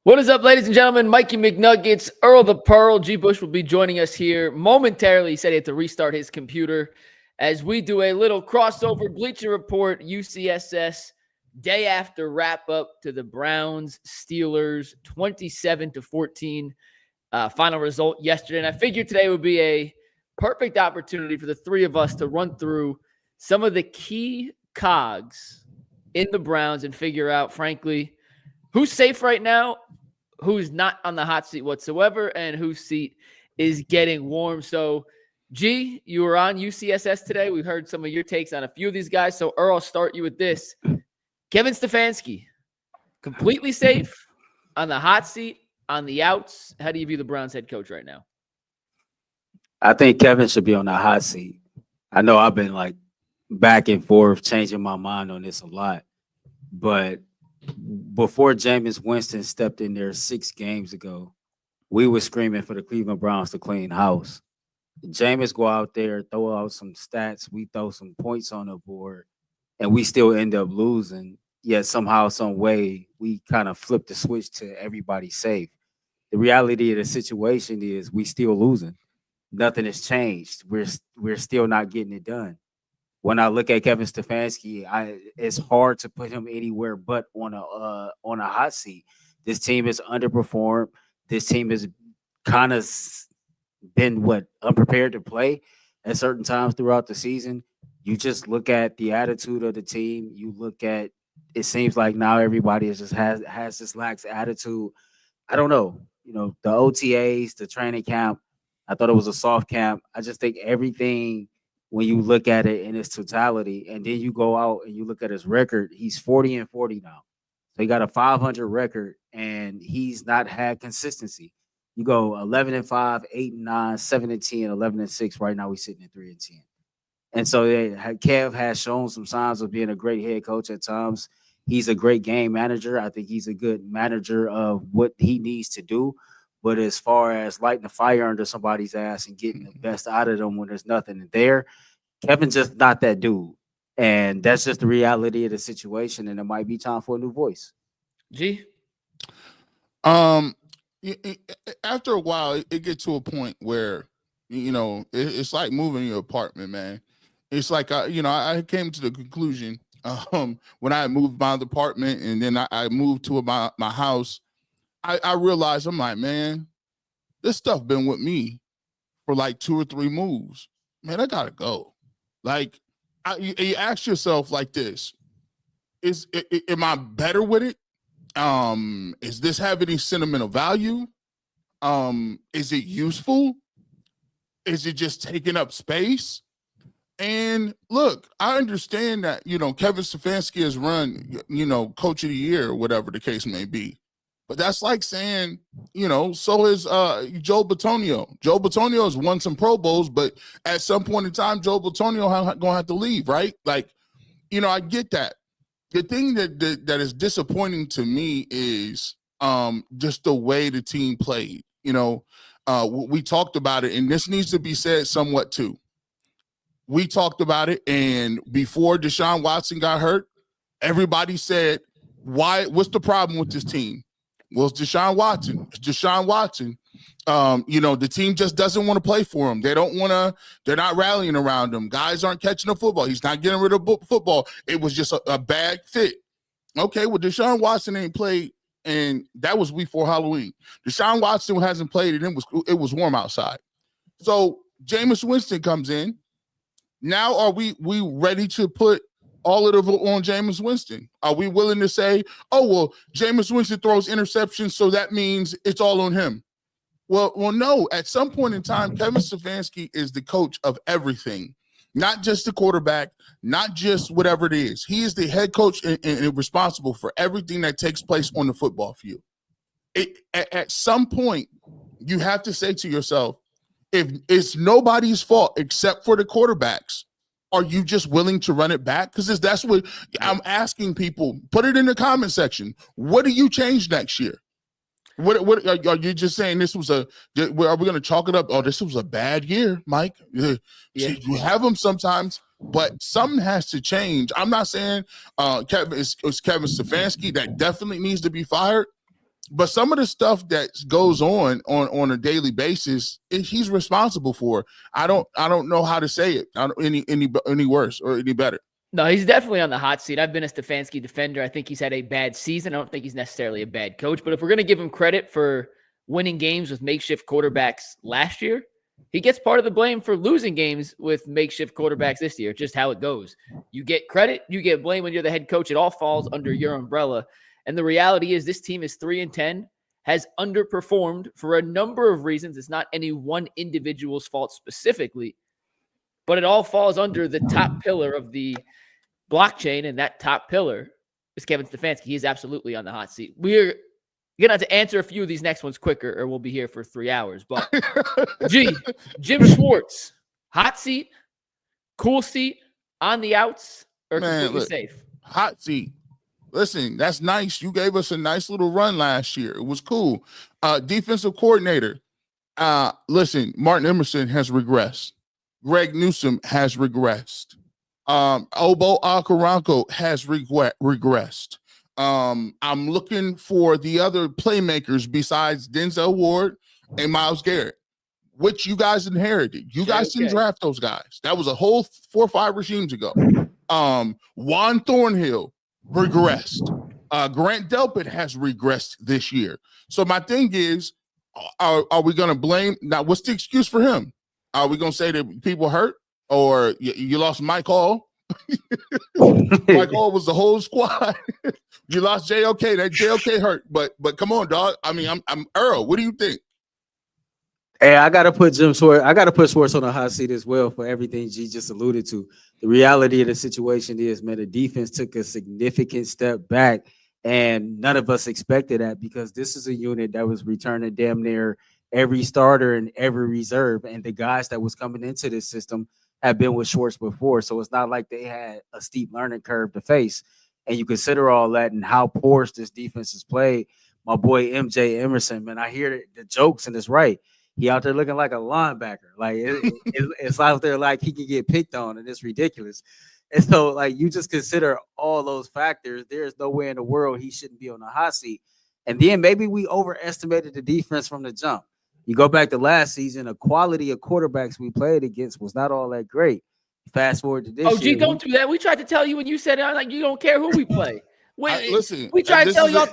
What is up, ladies and gentlemen? Mikey McNuggets, Earl the Pearl, G. Bush will be joining us here momentarily. He said he had to restart his computer as we do a little crossover Bleacher Report UCSS day after wrap up to the Browns Steelers 27-14 final result yesterday. And I figured today would be a perfect opportunity for the three of us to run through some of the key cogs in the Browns and figure out, frankly, who's safe right now, who's not on the hot seat whatsoever, and whose seat is getting warm. So, G, you were on UCSS today. We heard some of your takes on a few of these guys. So, Earl, I'll start you with this. Kevin Stefansky, completely safe, on the hot seat, on the outs. How do you view the Browns head coach right now? I think Kevin should be on the hot seat. I know I've been like back and forth, changing my mind on this a lot, but before Jameis Winston stepped in there 6 games ago, we were screaming for the Cleveland Browns to clean house. Jameis go out there, throw out some stats, we throw some points on the board, and we still end up losing. Yet somehow, some way, we kind of flip the switch to everybody safe. The reality of the situation is we still losing. Nothing has changed. We're still not getting it done. When I look at Kevin Stefansky, it's hard to put him anywhere but on a hot seat. This team has underperformed. This team has kind of been unprepared to play at certain times throughout the season. You just look at the attitude of the team. You look at it seems like now everybody has this lax attitude. I don't know. You know, the OTAs, the training camp. I thought it was a soft camp. I just think everything, when you look at it in its totality, and then you go out and you look at his record, he's 40-40 now. So he got a 500 record, and he's not had consistency. You go 11-5, 8-9, 7-10, 11-6. Right now, we're sitting at 3-10. And so Kev has shown some signs of being a great head coach at times. He's a great game manager. I think he's a good manager of what he needs to do. But as far as lighting the fire under somebody's ass and getting the best out of them when there's nothing there, Kevin's just not that dude. And that's just the reality of the situation, and it might be time for a new voice. G? After a while, it gets to a point where, you know, it's like moving your apartment, man. It's like, I came to the conclusion when I moved my apartment and then I moved to my house, I realized, I'm like, man, this stuff been with me for like 2 or 3 moves. Man, I gotta go. Like, you ask yourself like this: am I better with it? Is this have any sentimental value? Is it useful? Is it just taking up space? And look, I understand that, Kevin Stefansky has run, coach of the year or whatever the case may be. But that's like saying, so is Joe Bitonio. Joe Bitonio has won some Pro Bowls, but at some point in time, Joe Bitonio going to have to leave, right? Like, I get that. The thing that is disappointing to me is just the way the team played. We talked about it, and this needs to be said somewhat too. We talked about it, and before Deshaun Watson got hurt, everybody said, what's the problem with this team? Well, it's Deshaun Watson. It's Deshaun Watson. The team just doesn't want to play for him. They don't want to. They're not rallying around him. Guys aren't catching the football. He's not getting rid of football. It was just a bad fit. Okay, well, Deshaun Watson ain't played, and that was before Halloween. Deshaun Watson hasn't played, and it was warm outside. So Jameis Winston comes in. Now, are we ready to put all of it on Jameis Winston? Are we willing to say, oh, well, Jameis Winston throws interceptions, so that means it's all on him? Well, no. At some point in time, Kevin Stefansky is the coach of everything, not just the quarterback, not just whatever it is. He is the head coach and responsible for everything that takes place on the football field. At some point, you have to say to yourself, if it's nobody's fault except for the quarterbacks, are you just willing to run it back? Because that's what I'm asking people. Put it in the comment section. What do you change next year? What are you just saying? This was are we going to chalk it up? Oh, this was a bad year, Mike. Yeah. You have them sometimes, but something has to change. I'm not saying it's Kevin Stefansky that definitely needs to be fired. But some of the stuff that goes on a daily basis, he's responsible for. I don't know how to say it any worse or any better. No, he's definitely on the hot seat. I've been a Stefansky defender. I think he's had a bad season. I don't think he's necessarily a bad coach. But if we're going to give him credit for winning games with makeshift quarterbacks last year, he gets part of the blame for losing games with makeshift quarterbacks this year. Just how it goes. You get credit, you get blame when you're the head coach. It all falls under your umbrella. And the reality is this team is 3-10, has underperformed for a number of reasons. It's not any one individual's fault specifically, but it all falls under the top pillar of the blockchain, and that top pillar is Kevin Stefansky. He is absolutely on the hot seat. We're going to have to answer a few of these next ones quicker, or we'll be here for 3 hours. But Jim Schwartz, hot seat, cool seat, on the outs, or completely safe? Hot seat. Listen, that's nice. You gave us a nice little run last year. It was cool. Defensive coordinator. Listen, Martin Emerson has regressed. Greg Newsome has regressed. Obo Akaranko has regressed. I'm looking for the other playmakers besides Denzel Ward and Myles Garrett, which you guys inherited. You guys didn't draft those guys. That was a whole 4 or 5 regimes ago. Juan Thornhill regressed. Grant Delpit has regressed this year. So my thing is, are we going to blame? Now, what's the excuse for him? Are we going to say that people hurt, or you lost Mike Hall? Mike Hall was the whole squad. You lost JOK. That JOK hurt. But come on, dog. I mean, I'm Earl. What do you think? Hey, I gotta put Jim Schwartz. I gotta put Schwartz on the hot seat as well for everything G just alluded to. The reality of the situation is, man, the defense took a significant step back, and none of us expected that, because this is a unit that was returning damn near every starter and every reserve, and the guys that was coming into this system have been with Schwartz before, so it's not like they had a steep learning curve to face. And you consider all that and how porous this defense is played. My boy MJ Emerson, man, I hear the jokes, and it's right. He out there looking like a linebacker. Like it's out there like he can get picked on, and it's ridiculous. And so, like, you just consider all those factors. There's no way in the world he shouldn't be on the hot seat. And then maybe we overestimated the defense from the jump. You go back to last season, the quality of quarterbacks we played against was not all that great. Fast forward to this year. Oh, G, don't do that. We tried to tell you when you said it, like, you don't care who we play. Listen, we tried to tell y'all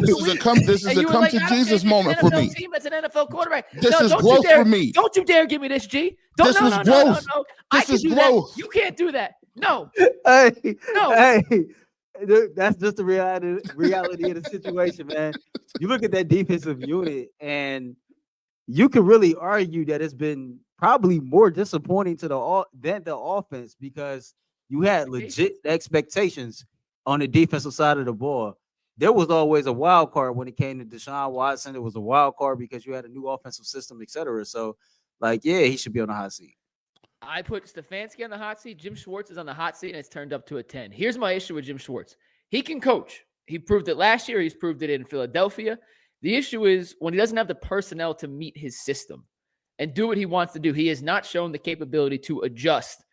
this is a come to Jesus moment for me. Team that's an NFL quarterback. This is growth for me. Don't you dare give me this, G. This is growth. This is growth. You can't do that. No. Hey, that's just the reality of the situation, man. You look at that defensive unit, and you can really argue that it's been probably more disappointing than the offense, because you had legit expectations on the defensive side of the ball. There was always a wild card when it came to Deshaun Watson. It was a wild card because you had a new offensive system, et cetera. So, like, yeah, he should be on the hot seat. I put Stefansky on the hot seat. Jim Schwartz is on the hot seat, and it's turned up to a 10. Here's my issue with Jim Schwartz. He can coach. He proved it last year. He's proved it in Philadelphia. The issue is when he doesn't have the personnel to meet his system and do what he wants to do, he has not shown the capability to adjust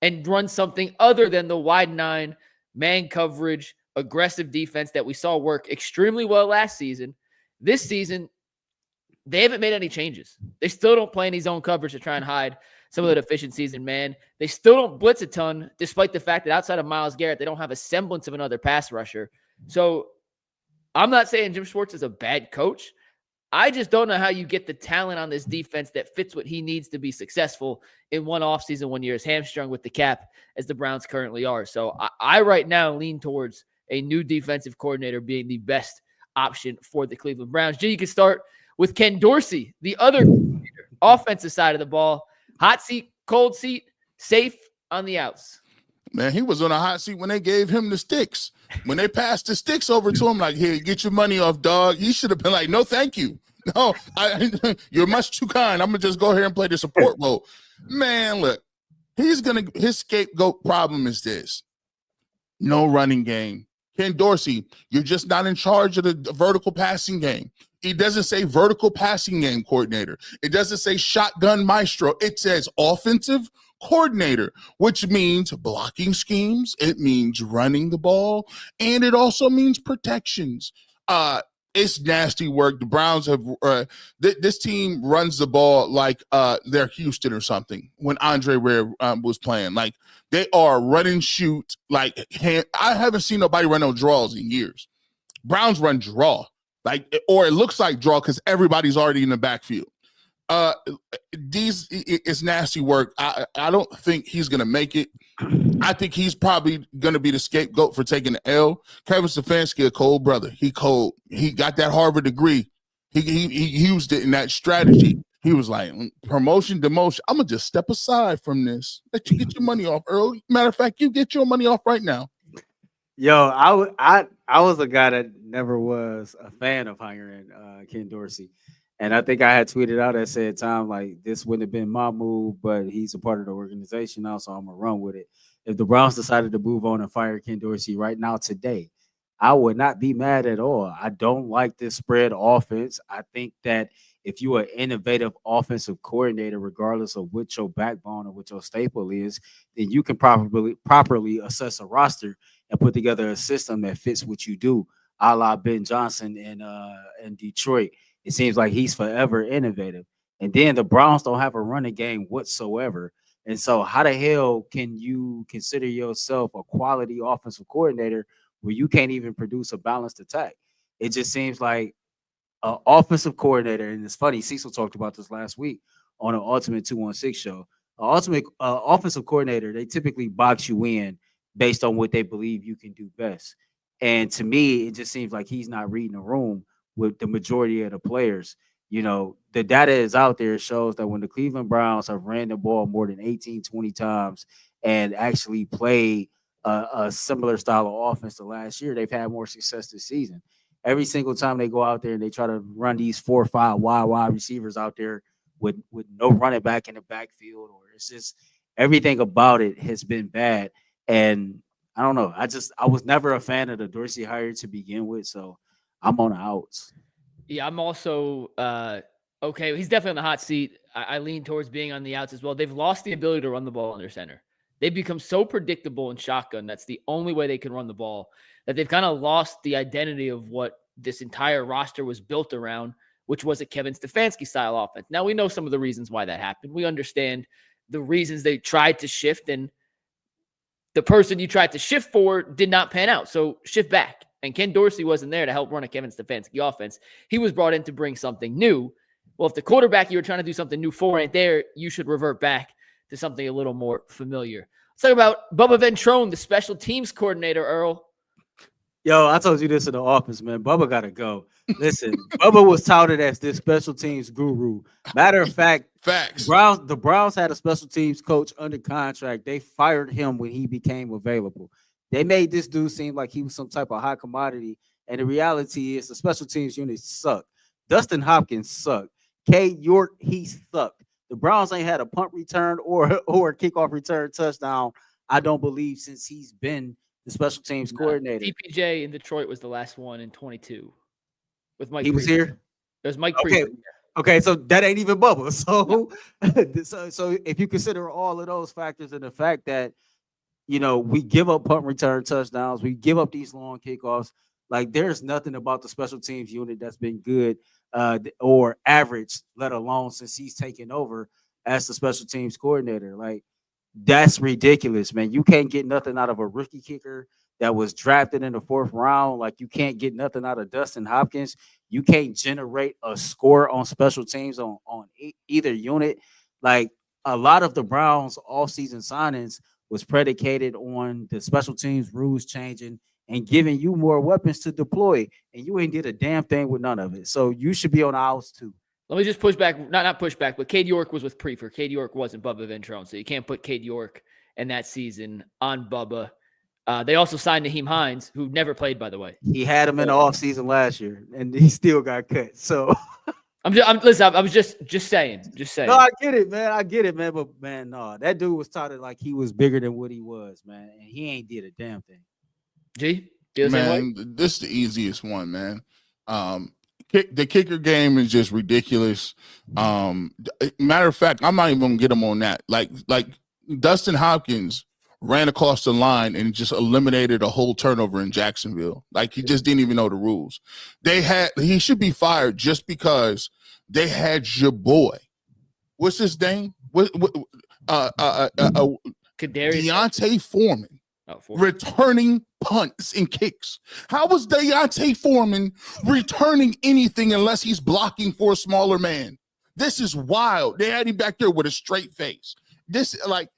and run something other than the wide nine, man coverage, aggressive defense that we saw work extremely well last season. This season, they haven't made any changes. They still don't play any zone coverage to try and hide some of the deficiencies in man. They still don't blitz a ton, despite the fact that outside of Myles Garrett, they don't have a semblance of another pass rusher. So I'm not saying Jim Schwartz is a bad coach. I just don't know how you get the talent on this defense that fits what he needs to be successful in one offseason when you're as hamstrung with the cap as the Browns currently are. So I right now lean towards a new defensive coordinator being the best option for the Cleveland Browns. G, you can start with Ken Dorsey, the other offensive side of the ball. Hot seat, cold seat, safe on the outs. Man, he was on a hot seat when they gave him the sticks. When they passed the sticks over to him, like, here, get your money off, dog. He should have been like, no, thank you. No, you're much too kind. I'm going to just go here and play the support role. Man, look, his scapegoat problem is this. No running game. Ken Dorsey, you're just not in charge of the vertical passing game. It doesn't say vertical passing game coordinator. It doesn't say shotgun maestro. It says offensive coordinator, which means blocking schemes. It means running the ball, and it also means protections. it's nasty work. The Browns have this team runs the ball like they're Houston or something when Andre Ware was playing. Like they are run and shoot. Like I haven't seen nobody run no draws in years. Browns run draw, or it looks like draw because everybody's already in the backfield. It's nasty work. I don't think he's gonna make it. I think he's probably gonna be the scapegoat for taking the L. Kevin Stefansky, a cold brother. He cold. He got that Harvard degree. He used it in that strategy. He was like, promotion, demotion. I'm gonna just step aside from this. Let you get your money off, Earl. Matter of fact, you get your money off right now. Yo, I was a guy that never was a fan of hiring Ken Dorsey. And I think I had tweeted out at said time, like, this wouldn't have been my move, but he's a part of the organization now, so I'm going to run with it. If the Browns decided to move on and fire Ken Dorsey right now today, I would not be mad at all. I don't like this spread offense. I think that if you are an innovative offensive coordinator, regardless of what your backbone or what your staple is, then you can properly assess a roster and put together a system that fits what you do, a la Ben Johnson in Detroit. It seems like he's forever innovative. And then the Browns don't have a running game whatsoever. And so how the hell can you consider yourself a quality offensive coordinator where you can't even produce a balanced attack? It just seems like an offensive coordinator, and it's funny, Cecil talked about this last week on an Ultimate 216 show. An offensive coordinator, they typically box you in based on what they believe you can do best. And to me, it just seems like he's not reading the room with the majority of the players. You know, the data is out there. It shows that when the Cleveland Browns have ran the ball more than 18, 20 times and actually played a similar style of offense to last year, they've had more success this season. Every single time they go out there and they try to run these 4 or 5 wide receivers out there with no running back in the backfield, or it's just everything about it has been bad. And I don't know. I was never a fan of the Dorsey hire to begin with, so I'm on the outs. Yeah, I'm also okay. He's definitely on the hot seat. I lean towards being on the outs as well. They've lost the ability to run the ball under center. They've become so predictable in shotgun. That's the only way they can run the ball, that they've kind of lost the identity of what this entire roster was built around, which was a Kevin Stefanski style offense. Now we know some of the reasons why that happened. We understand the reasons they tried to shift, and the person you tried to shift for did not pan out. So shift back. And Ken Dorsey wasn't there to help run a Kevin Stefanski offense. He was brought in to bring something new. Well, if the quarterback you were trying to do something new for ain't there, you should revert back to something a little more familiar. Let's talk about Bubba Ventrone, the special teams coordinator, Earl. Yo, I told you this in the office, man. Bubba got to go. Listen, Bubba was touted as this special teams guru. Matter of fact, facts. The Browns had a special teams coach under contract. They fired him when he became available. They made this dude seem like he was some type of high commodity. And the reality is the special teams unit sucked. Dustin Hopkins sucked. K York, he sucked. The Browns ain't had a punt return or a kickoff return touchdown, I don't believe, since he's been the special teams coordinator. DPJ in Detroit was the last one in 22 with Mike. He was here? It was Mike. Okay, so that ain't even Bubba. So if you consider all of those factors and the fact that, you know, we give up punt return touchdowns, we give up these long kickoffs, like there's nothing about the special teams unit that's been good or average, let alone since he's taken over as the special teams coordinator. Like, that's ridiculous, man. You can't get nothing out of a rookie kicker that was drafted in the 4th round. Like, you can't get nothing out of Dustin Hopkins. You can't generate a score on special teams on either unit. Like, a lot of the Browns offseason signings was predicated on the special teams rules changing and giving you more weapons to deploy, and you ain't did a damn thing with none of it. So you should be on the outs too. Let me just push back, not push back, but Cade York was with Prefer. Cade York wasn't Bubba Ventrone, so you can't put Cade York in that season on Bubba. They also signed Naheem Hines, who never played, by the way. He had him in the offseason last year, and he still got cut. So I was just saying. No, I get it, man. But man, no, that dude was touted like he was bigger than what he was, man, and he ain't did a damn thing. G, man, this is the easiest one, man. The kicker game is just ridiculous. Matter of fact, I'm not even gonna get him on that. Like Dustin Hopkins ran across the line and just eliminated a whole turnover in Jacksonville. Like, he just didn't even know the rules. He should be fired just because they had your boy. What's his name? Deontay Foreman. Returning punts and kicks. How was Deontay Foreman returning anything unless he's blocking for a smaller man? This is wild. They had him back there with a straight face. This, like,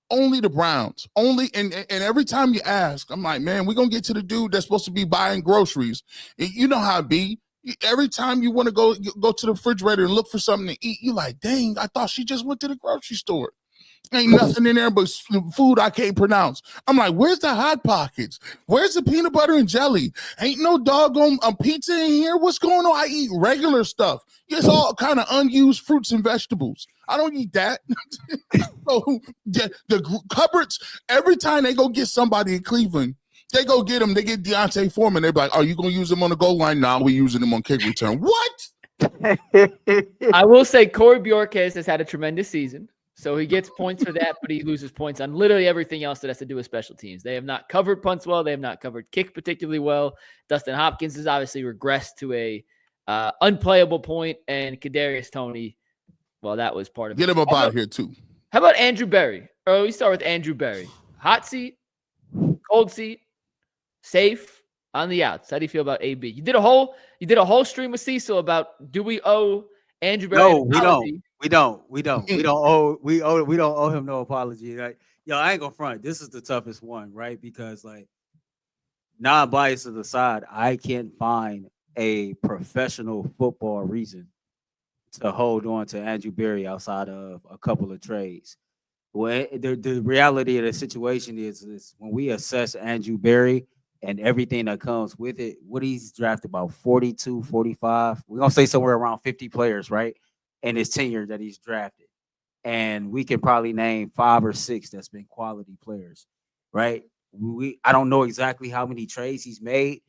only the Browns. Only, and every time you ask, I'm like, man, we're going to get to the dude that's supposed to be buying groceries. You know how it be. Every time you want to go to the refrigerator and look for something to eat, you're like, dang, I thought she just went to the grocery store. Ain't nothing in there but food I can't pronounce. I'm like, where's the Hot Pockets? Where's the peanut butter and jelly? Ain't no doggone pizza in here. What's going on? I eat regular stuff. It's all kind of unused fruits and vegetables. I don't eat that. So the cupboards, every time they go get somebody in Cleveland, they go get them. They get Deontay Foreman. They're like, are you going to use them on the goal line? No, we're using them on kick return. What? I will say Corey Bjorkes has had a tremendous season. So he gets points for that, but he loses points on literally everything else that has to do with special teams. They have not covered punts well. They have not covered kick particularly well. Dustin Hopkins has obviously regressed to a unplayable point, and Kadarius Toney, well, that was part of it. Get him up out of here, too. How about Andrew Berry? Or we start with Andrew Berry. Hot seat, cold seat, safe, on the outs. How do you feel about AB? You did a whole stream with Cecil about, do we owe Andrew Berry? No, we don't. We don't owe him no apology. Like, yo, I ain't gonna front. This is the toughest one, right? Because, like, non-bias aside, I can't find a professional football reason to hold on to Andrew Berry outside of a couple of trades. Well, the reality of the situation is when we assess Andrew Berry and everything that comes with it, what he's drafted about 42, 45. We're gonna say somewhere around 50 players, right? In his tenure that he's drafted. And we can probably name 5 or 6 that's been quality players, right? I don't know exactly how many trades he's made,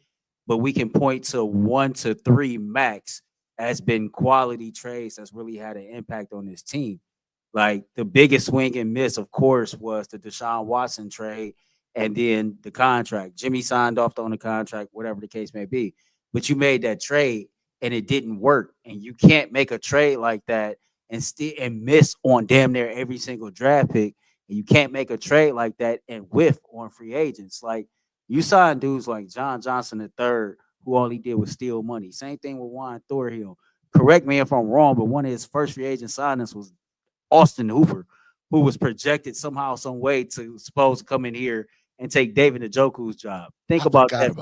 but we can point to 1 to 3 max as been quality trades that's really had an impact on his team. Like, the biggest swing and miss, of course, was the Deshaun Watson trade and then the contract. Jimmy signed off on the contract, whatever the case may be. But you made that trade and it didn't work. And you can't make a trade like that and miss on damn near every single draft pick. And you can't make a trade like that and whiff on free agents. Like, you sign dudes like John Johnson III, who all he did was steal money. Same thing with Juan Thorhill. Correct me if I'm wrong, but one of his first free agent signings was Austin Hooper, who was projected somehow, some way to supposed to come in here and take David Njoku's job. Think about that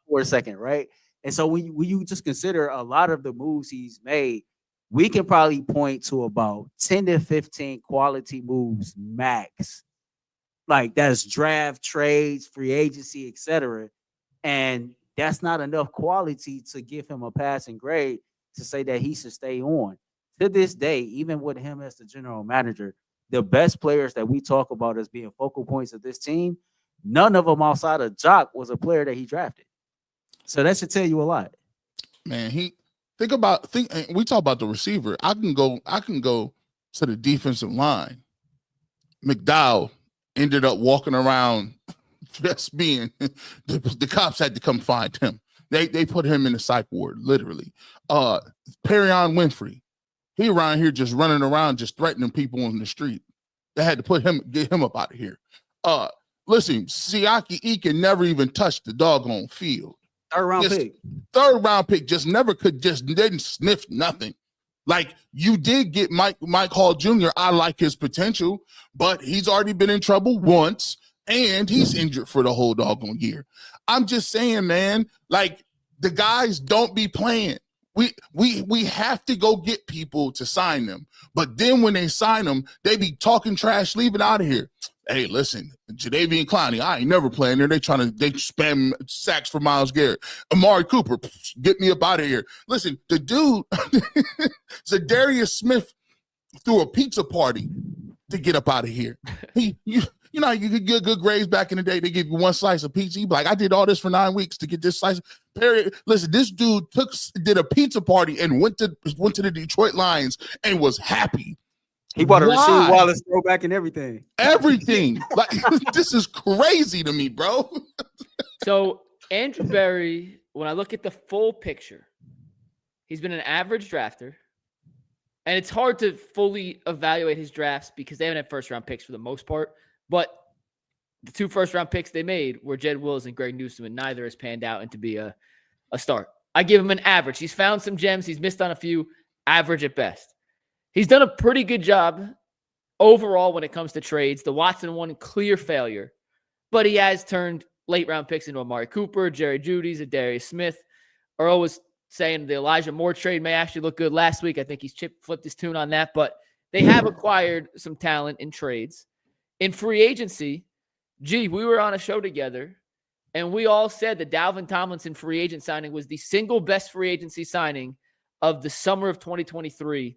for a second, right? And so when you just consider a lot of the moves he's made, we can probably point to about 10 to 15 quality moves max. Like, that's draft, trades, free agency, etc. And that's not enough quality to give him a passing grade to say that he should stay on. To this day, even with him as the general manager, the best players that we talk about as being focal points of this team, none of them outside of Jock was a player that he drafted. So that should tell you a lot. Man, we talk about the receiver. I can go to the defensive line. McDowell ended up walking around just being the cops had to come find him. They put him in the psych ward, literally. Perion Winfrey, he around here just running around, just threatening people on the street. They had to get him up out of here. Listen, Siaki Eakin never even touched the doggone field. Third round pick, just didn't sniff nothing. Like, you did get Mike Hall Jr. I like his potential, but he's already been in trouble once and he's injured for the whole doggone year. I'm just saying, man, like, the guys don't be playing. We have to go get people to sign them. But then when they sign them, they be talking trash, leaving out of here. Hey, listen, Jadeveon Clowney, I ain't never playing there. They spam sacks for Myles Garrett. Amari Cooper, get me up out of here. Listen, the dude, Zadarius Smith, threw a pizza party to get up out of here. You know, you could get good grades back in the day. They give you one slice of pizza. You be like, I did all this for 9 weeks to get this slice. Listen, this dude did a pizza party and went to the Detroit Lions and was happy. He bought a Rasheed Wallace throwback and everything. Everything. Like this is crazy to me, bro. So Andrew Berry, when I look at the full picture, he's been an average drafter. And it's hard to fully evaluate his drafts because they haven't had first-round picks for the most part. But the 2 first-round picks they made were Jed Wills and Greg Newsome, and neither has panned out into be a start. I give him an average. He's found some gems. He's missed on a few. Average at best. He's done a pretty good job overall when it comes to trades. The Watson one, clear failure. But he has turned late-round picks into Amari Cooper, Jerry Jeudy, Zadarius Smith. Earl was saying the Elijah Moore trade may actually look good last week. I think he's flipped his tune on that. But they have acquired some talent in trades. In free agency, we were on a show together, and we all said that Dalvin Tomlinson free agent signing was the single best free agency signing of the summer of 2023.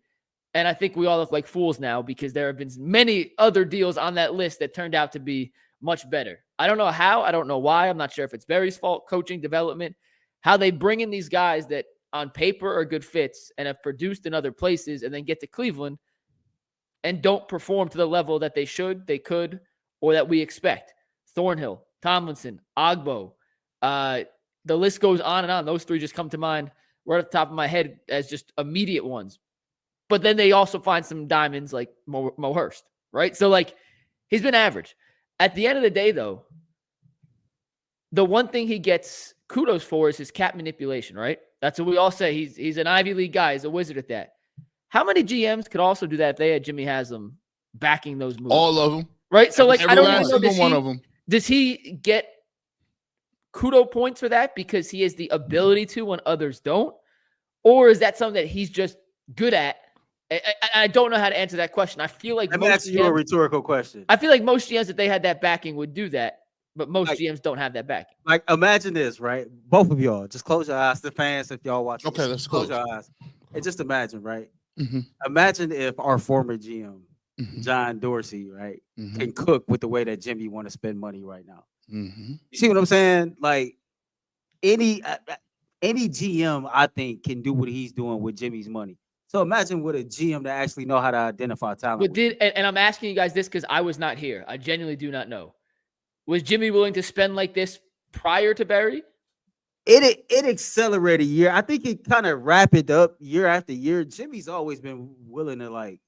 And I think we all look like fools now because there have been many other deals on that list that turned out to be much better. I don't know how. I don't know why. I'm not sure if it's Berry's fault, coaching, development, how they bring in these guys that on paper are good fits and have produced in other places and then get to Cleveland and don't perform to the level that they should, they could, or that we expect. Thornhill, Tomlinson, Ogbo, the list goes on and on. Those 3 just come to mind right off the top of my head as just immediate ones. But then they also find some diamonds like Mo Hurst, right? So, like, he's been average. At the end of the day, though, the one thing he gets kudos for is his cap manipulation, right? That's what we all say. He's an Ivy League guy. He's a wizard at that. How many GMs could also do that if they had Jimmy Haslam backing those moves? All of them. Right? So, like, I don't even know. One of them. Does he get kudo points for that because he has the ability to when others don't? Or is that something that he's just good at? I don't know how to answer that question. I feel like I'm asking you a rhetorical question. I feel like most GMs, if they had that backing, would do that, but most GMs don't have that backing. Like, imagine this, right? Both of y'all, just close your eyes. The fans, if y'all watch, okay, let's close your eyes. And just imagine, right? Mm-hmm. Imagine if our former GM, John Dorsey, right, can cook with the way that Jimmy want to spend money right now. You see what I'm saying? Like, any GM, I think, can do what he's doing with Jimmy's money. So imagine with a GM that actually know how to identify talent. But and I'm asking you guys this because I was not here. I genuinely do not know. Was Jimmy willing to spend like this prior to Berry? It accelerated year. I think it kind of rapid up year after year. Jimmy's always been willing to like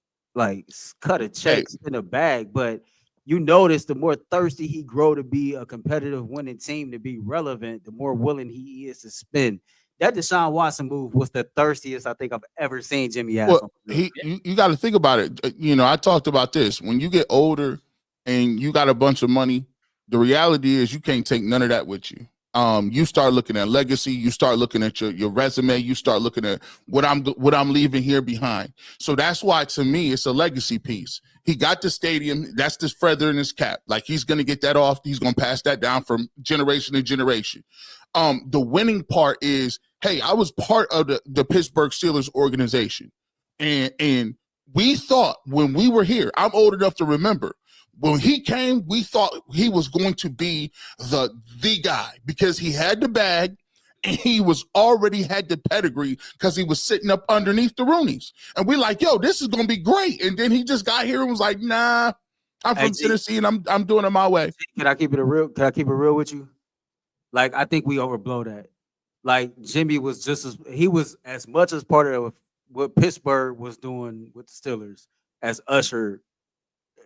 cut a check in a bag, but you notice the more thirsty he grow to be a competitive winning team, to be relevant, the more willing he is to spend. That Deshaun Watson move was the thirstiest I think I've ever seen Jimmy Haslam. Well, you got to think about it. You know, I talked about this. When you get older and you got a bunch of money, the reality is you can't take none of that with you. You start looking at legacy. You start looking at your resume. You start looking at what I'm leaving here behind. So that's why, to me, it's a legacy piece. He got the stadium. That's the feather in his cap. Like, he's going to get that off. He's going to pass that down from generation to generation. The winning part is, hey, I was part of the Pittsburgh Steelers organization. And we thought when we were here, I'm old enough to remember, when he came, we thought he was going to be the guy because he had the bag and he was already had the pedigree because he was sitting up underneath the Rooneys. And we're like, yo, this is going to be great. And then he just got here and was like, nah, I'm from Tennessee and I'm doing it my way. Can I keep it real with you? Like, I think we overblow that. Like, Jimmy was he was as much as part of what Pittsburgh was doing with the Steelers as Usher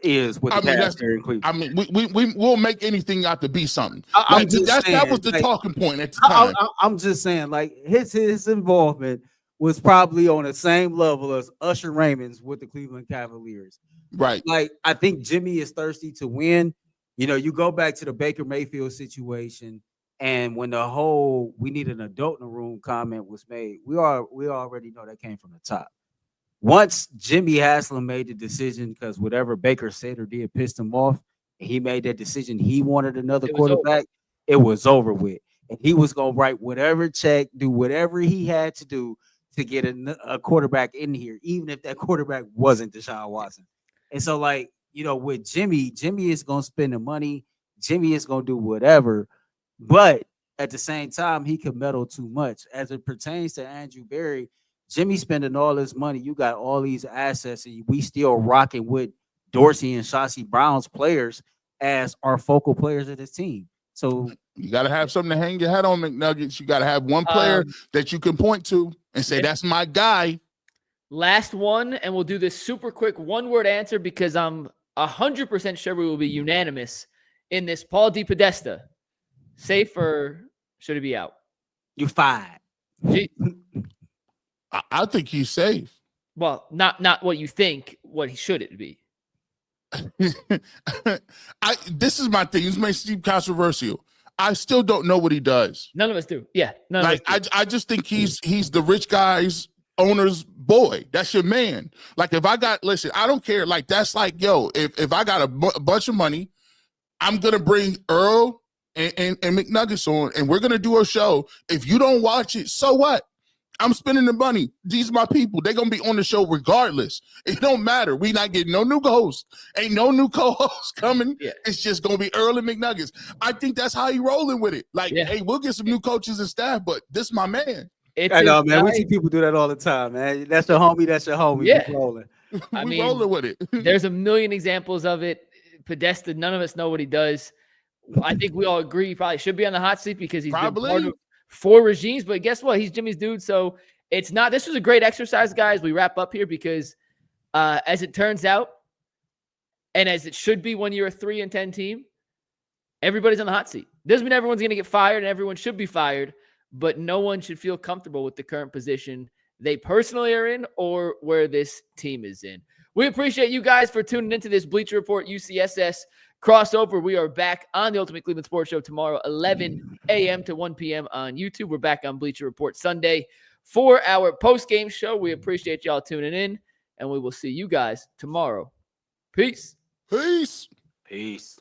is with the Cavs here in Cleveland. I mean, we'll make anything out to be something. That was the talking point at the time. I'm just saying, like, his involvement was probably on the same level as Usher Raymond's with the Cleveland Cavaliers. Right. Like, I think Jimmy is thirsty to win. You know, you go back to the Baker Mayfield situation, and when the whole "we need an adult in the room" comment was made, we already know that came from the top. Once Jimmy Haslam made the decision, because whatever Baker said or did pissed him off, and he made that decision, he wanted another quarterback, it was over with. And he was going to write whatever check, do whatever he had to do to get a quarterback in here, even if that quarterback wasn't Deshaun Watson. And so, like, you know, with Jimmy is going to spend the money. Jimmy is going to do whatever. But at the same time, he could meddle too much. As it pertains to Andrew Berry, Jimmy spending all this money. You got all these assets, and we still rocking with Dorsey and Shashi Brown's players as our focal players of this team. So you got to have something to hang your head on, McNuggets. You got to have one player that you can point to and say, that's my guy. Last one, and we'll do this super quick one-word answer because I'm 100% sure we will be unanimous in this. Paul DePodesta, safe or should he be out? You fired. I think he's safe. Well, not what you think, what he should it be. This is my thing. This may seem controversial. I still don't know what he does. None of us do. Yeah. I just think he's the rich guy's owner's boy. That's your man. Like if I don't care. Like that's like, yo, if I got a bunch of money, I'm gonna bring Earl and McNuggets on, and we're gonna do a show. If you don't watch it, so what? I'm spending the money. These are my people. They're going to be on the show regardless. It don't matter. We not getting no new hosts. Ain't no new co-hosts coming. Yeah. It's just going to be Earl and McNuggets. I think that's how he rolling with it. Like, hey, we'll get some new coaches and staff, but this my man. I know, man. We see people do that all the time, man. That's your homie. That's your homie. Yeah. Rolling. I mean, rolling with it. There's a million examples of it. Podesta, none of us know what he does. I think we all agree he probably should be on the hot seat because he's been part of 4 regimes, but guess what? He's Jimmy's dude. So it's not, this was a great exercise, guys. We wrap up here because as it turns out, and as it should be when you're a 3-10 team, everybody's on the hot seat. Doesn't mean everyone's going to get fired and everyone should be fired, but no one should feel comfortable with the current position they personally are in or where this team is in. We appreciate you guys for tuning into this Bleacher Report UCSS crossover. We are back on the Ultimate Cleveland Sports Show tomorrow, 11 a.m. to 1 p.m. on YouTube. We're back on Bleacher Report Sunday for our post-game show. We appreciate y'all tuning in, and we will see you guys tomorrow. Peace. Peace. Peace.